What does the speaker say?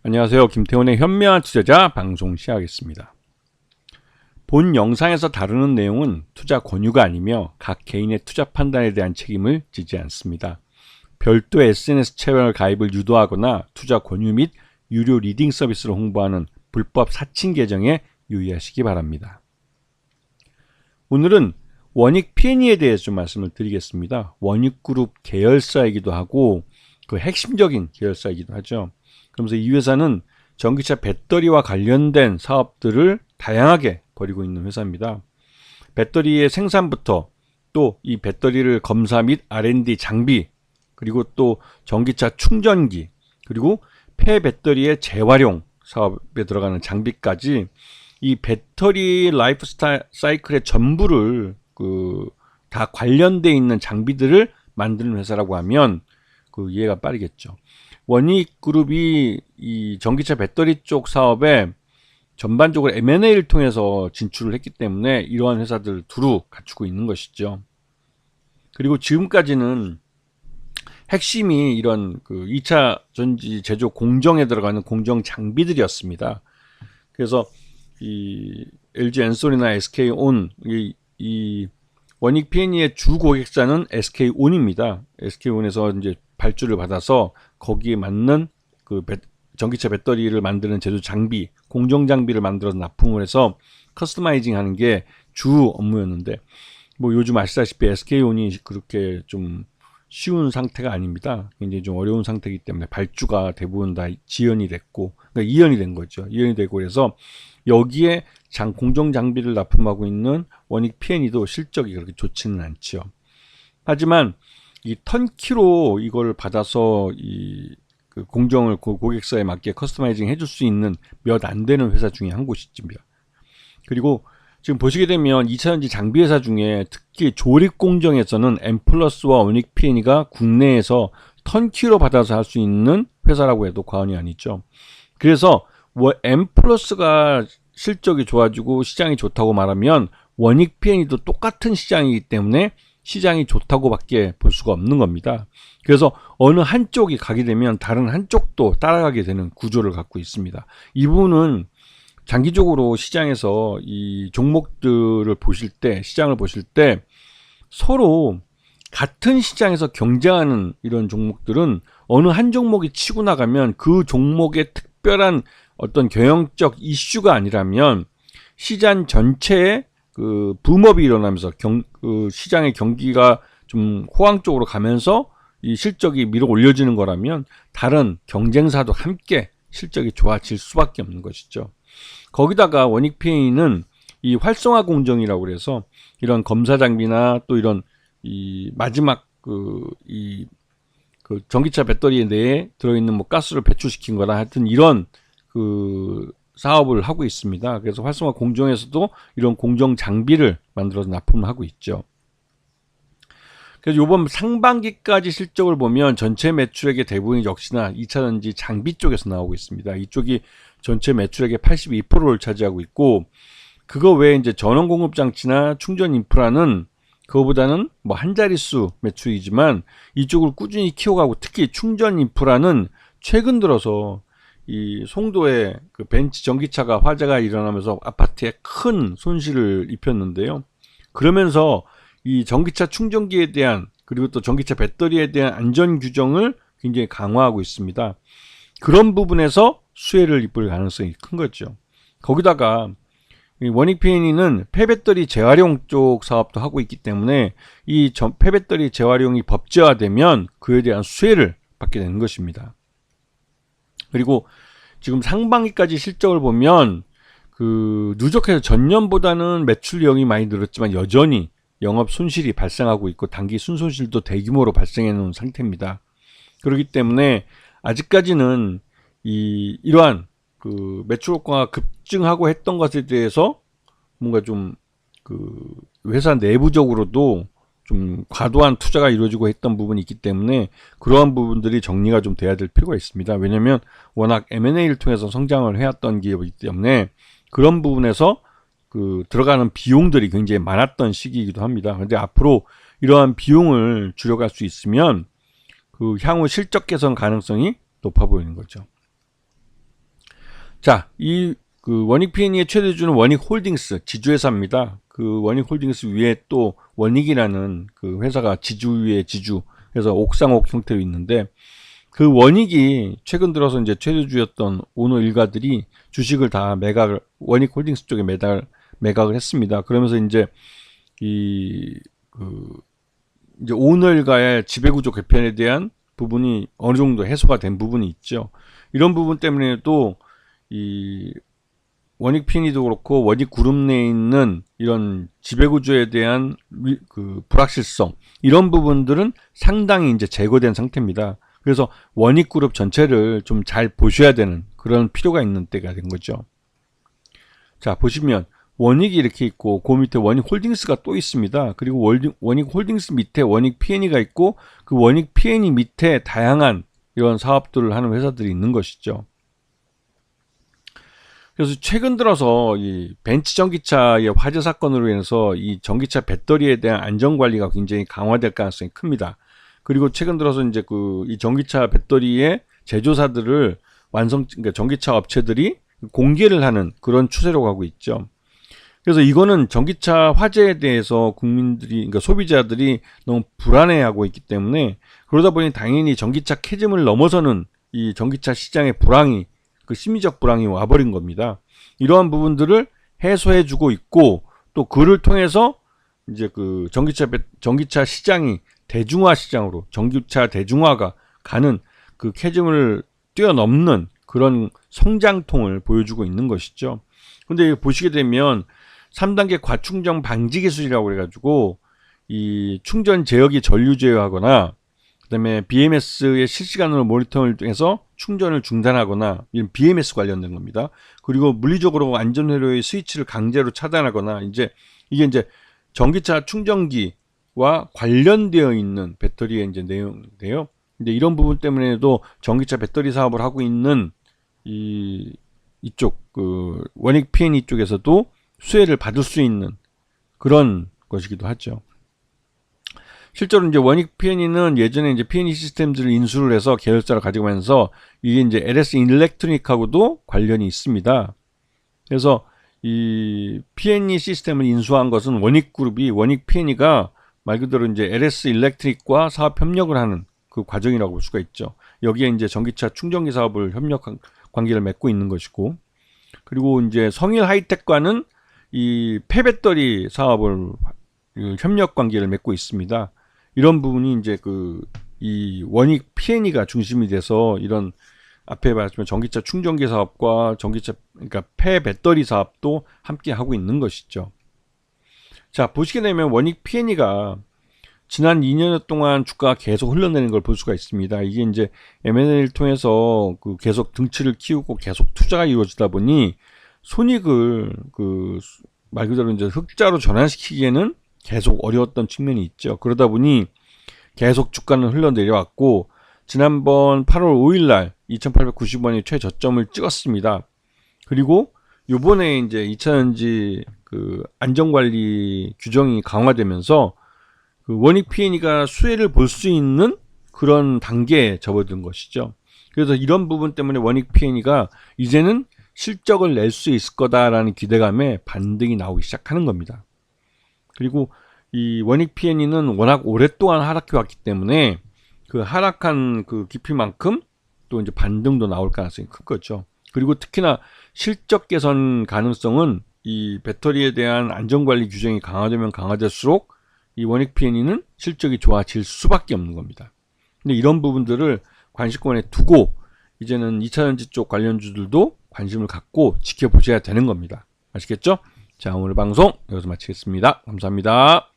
안녕하세요. 김태훈의 현명한 투자자 방송 시작하겠습니다. 본 영상에서 다루는 내용은 투자 권유가 아니며 각 개인의 투자 판단에 대한 책임을 지지 않습니다. 별도 SNS 채널 가입을 유도하거나 투자 권유 및 유료 리딩 서비스를 홍보하는 불법 사칭 계정에 유의하시기 바랍니다. 오늘은 원익 P&E에 대해서 좀 말씀을 드리겠습니다. 원익그룹 계열사이기도 하고 그 핵심적인 계열사이기도 하죠. 그러면서 이 회사는 전기차 배터리와 관련된 사업들을 다양하게 벌이고 있는 회사입니다. 배터리의 생산부터 또 이 배터리를 검사 및 R&D 장비, 그리고 또 전기차 충전기, 그리고 폐배터리의 재활용 사업에 들어가는 장비까지 이 배터리 라이프 사이클의 전부를 다 관련되어 있는 장비들을 만드는 회사라고 하면 이해가 빠르겠죠. 원익그룹이 이 전기차 배터리 쪽 사업에 전반적으로 M&A를 통해서 진출을 했기 때문에 이러한 회사들 두루 갖추고 있는 것이죠. 그리고 지금까지는 핵심이 이런 2차 전지 제조 공정에 들어가는 공정 장비들이었습니다. 그래서 이 LG 엔솔이나 SK온, 이 원익 P&E의 주 고객사는 SK온입니다. SK온에서 이제 발주를 받아서 거기에 맞는 전기차 배터리를 만드는 제조 장비, 공정 장비를 만들어서 납품을 해서 커스터마이징 하는 게 주 업무였는데, 요즘 아시다시피 SK온이 그렇게 좀 쉬운 상태가 아닙니다. 굉장히 좀 어려운 상태이기 때문에 발주가 대부분 다 지연이 됐고, 그러니까 이연이 된 거죠. 이연이 되고, 그래서 여기에 공정 장비를 납품하고 있는 원익 P&E도 실적이 그렇게 좋지는 않죠. 하지만 이 턴키로 이걸 받아서 공정을 고객사에 맞게 커스터마이징 해줄 수 있는 몇 안 되는 회사 중에 한 곳입니다. 그리고 지금 보시게 되면 2차전지 장비 회사 중에 특히 조립 공정에서는 엠플러스와 원익 P&E가 국내에서 턴키로 받아서 할 수 있는 회사라고 해도 과언이 아니죠. 그래서 엠플러스가 실적이 좋아지고 시장이 좋다고 말하면 원익 P&E도 똑같은 시장이기 때문에 시장이 좋다고 밖에 볼 수가 없는 겁니다. 그래서 어느 한쪽이 가게 되면 다른 한쪽도 따라가게 되는 구조를 갖고 있습니다. 이 부분은 장기적으로 시장에서 이 종목들을 보실 때, 시장을 보실 때 서로 같은 시장에서 경쟁하는 이런 종목들은 어느 한 종목이 치고 나가면 그 종목의 특별한 어떤 경영적 이슈가 아니라면 시장 전체에 붐업이 일어나면서 시장의 경기가 좀 호황 쪽으로 가면서 이 실적이 밀어 올려지는 거라면 다른 경쟁사도 함께 실적이 좋아질 수밖에 없는 것이죠. 거기다가 원익 P&E는 이 활성화 공정이라고 그래서 이런 검사 장비나 또 이런 이 마지막 전기차 배터리 내에 들어있는 가스를 배출시킨 거나 하여튼 이런 사업을 하고 있습니다. 그래서 활성화 공정에서도 이런 공정 장비를 만들어서 납품을 하고 있죠. 그래서 이번 상반기까지 실적을 보면 전체 매출액의 대부분이 역시나 2차전지 장비 쪽에서 나오고 있습니다. 이쪽이 전체 매출액의 82%를 차지하고 있고, 그거 외에 이제 전원 공급 장치나 충전 인프라는 그거보다는 한 자릿수 매출이지만 이쪽을 꾸준히 키워가고, 특히 충전 인프라는 최근 들어서 이 송도에 벤츠 전기차가 화재가 일어나면서 아파트에 큰 손실을 입혔는데요. 그러면서 이 전기차 충전기에 대한, 그리고 또 전기차 배터리에 대한 안전 규정을 굉장히 강화하고 있습니다. 그런 부분에서 수혜를 입을 가능성이 큰 거죠. 거기다가 원익 P&E는 폐배터리 재활용 쪽 사업도 하고 있기 때문에 이 폐배터리 재활용이 법제화되면 그에 대한 수혜를 받게 되는 것입니다. 그리고 지금 상반기까지 실적을 보면 누적해서 전년보다는 매출량이 많이 늘었지만 여전히 영업 손실이 발생하고 있고 단기 순손실도 대규모로 발생해 놓은 상태입니다. 그렇기 때문에 아직까지는 이러한 매출 효과가 급증하고 했던 것에 대해서 뭔가 좀 회사 내부적으로도 좀 과도한 투자가 이루어지고 했던 부분이 있기 때문에 그러한 부분들이 정리가 좀 돼야 될 필요가 있습니다. 왜냐하면 워낙 M&A를 통해서 성장을 해왔던 기업이기 때문에 그런 부분에서 들어가는 비용들이 굉장히 많았던 시기이기도 합니다. 그런데 앞으로 이러한 비용을 줄여갈 수 있으면 향후 실적 개선 가능성이 높아 보이는 거죠. 자, 이 그 원익 P&E의 최대주는 원익홀딩스 지주회사입니다. 그 원익홀딩스 위에 또 원익이라는 그 회사가 지주 위에 지주, 그래서 옥상옥 형태로 있는데, 그 원익이 최근 들어서 이제 최대주였던 오너 일가들이 주식을 다 매각을, 원익홀딩스 쪽에 매각을 했습니다. 그러면서 이제 이제 오너 일가의 지배구조 개편에 대한 부분이 어느 정도 해소가 된 부분이 있죠. 이런 부분 때문에도 이 원익 P&E도 그렇고 원익 그룹 내에 있는 이런 지배구조에 대한 그 불확실성, 이런 부분들은 상당히 이제 제거된 상태입니다. 그래서 원익 그룹 전체를 좀 잘 보셔야 되는 그런 필요가 있는 때가 된 거죠. 자, 보시면 원익이 이렇게 있고 그 밑에 원익 홀딩스가 또 있습니다. 그리고 원익 홀딩스 밑에 원익 P&E가 있고 그 원익 P&E 밑에 다양한 이런 사업들을 하는 회사들이 있는 것이죠. 그래서 최근 들어서 이 벤츠 전기차의 화재 사건으로 인해서 이 전기차 배터리에 대한 안전 관리가 굉장히 강화될 가능성이 큽니다. 그리고 최근 들어서 이제 이 전기차 배터리의 제조사들을 그러니까 전기차 업체들이 공개를 하는 그런 추세로 가고 있죠. 그래서 이거는 전기차 화재에 대해서 그러니까 소비자들이 너무 불안해하고 있기 때문에, 그러다 보니 당연히 전기차 캐즘을 넘어서는 이 전기차 시장의 불황이, 그 심리적 불황이 와버린 겁니다. 이러한 부분들을 해소해주고 있고, 또 그를 통해서 이제 그 전기차 시장이 대중화 시장으로, 전기차 대중화가 가는 그 캐즘을 뛰어넘는 그런 성장통을 보여주고 있는 것이죠. 근데 보시게 되면 3단계 과충전 방지 기술이라고 그래가지고 이 충전 제어기 전류 제어하거나, 그다음에 BMS의 실시간으로 모니터링을 통해서 충전을 중단하거나, 이런 BMS 관련된 겁니다. 그리고 물리적으로 안전 회로의 스위치를 강제로 차단하거나, 이제 이게 이제 전기차 충전기와 관련되어 있는 배터리의 이제 내용인데요. 근데 이런 부분 때문에도 전기차 배터리 사업을 하고 있는 이쪽 그 원익 P&E 쪽에서도 수혜를 받을 수 있는 그런 것이기도 하죠. 실제로 이제 원익 P&E는 예전에 이제 P&E 시스템즈를 인수를 해서 계열사를 가져가면서 이게 이제 LS 일렉트로닉하고도 관련이 있습니다. 그래서 이 P&E 시스템을 인수한 것은 원익 P&E가 말 그대로 이제 LS 일렉트릭과 사업 협력을 하는 그 과정이라고 볼 수가 있죠. 여기에 이제 전기차 충전기 사업을 협력 관계를 맺고 있는 것이고, 그리고 이제 성일 하이텍과는 이 폐배터리 사업을 협력 관계를 맺고 있습니다. 이런 부분이 이제 이 원익 P&E가 중심이 돼서 이런 앞에 말씀드린 전기차 충전기 사업과 그러니까 폐배터리 사업도 함께 하고 있는 것이죠. 자, 보시게 되면 원익 P&E가 지난 2년 동안 주가가 계속 흘러내리는 걸 볼 수가 있습니다. 이게 이제 M&A를 통해서 계속 등치를 키우고 계속 투자가 이루어지다 보니 손익을 말 그대로 이제 흑자로 전환시키기에는 계속 어려웠던 측면이 있죠. 그러다 보니 계속 주가는 흘러내려왔고, 지난번 8월 5일 날 2,890원이 최저점을 찍었습니다. 그리고 요번에 이제 2차전지 안전관리 규정이 강화되면서 원익 P&E가 수혜를 볼 수 있는 그런 단계에 접어든 것이죠. 그래서 이런 부분 때문에 원익 P&E가 이제는 실적을 낼 수 있을 거다라는 기대감에 반등이 나오기 시작하는 겁니다. 그리고 이 원익 P&E는 워낙 오랫동안 하락해 왔기 때문에 그 하락한 그 깊이만큼 또 이제 반등도 나올 가능성이 큰 거죠. 그리고 특히나 실적 개선 가능성은 이 배터리에 대한 안전관리 규정이 강화되면 강화될수록 이 원익 P&E는 실적이 좋아질 수밖에 없는 겁니다. 근데 이런 부분들을 관심권에 두고 이제는 2차전지 쪽 관련주들도 관심을 갖고 지켜보셔야 되는 겁니다. 아시겠죠? 자, 오늘 방송 여기서 마치겠습니다. 감사합니다.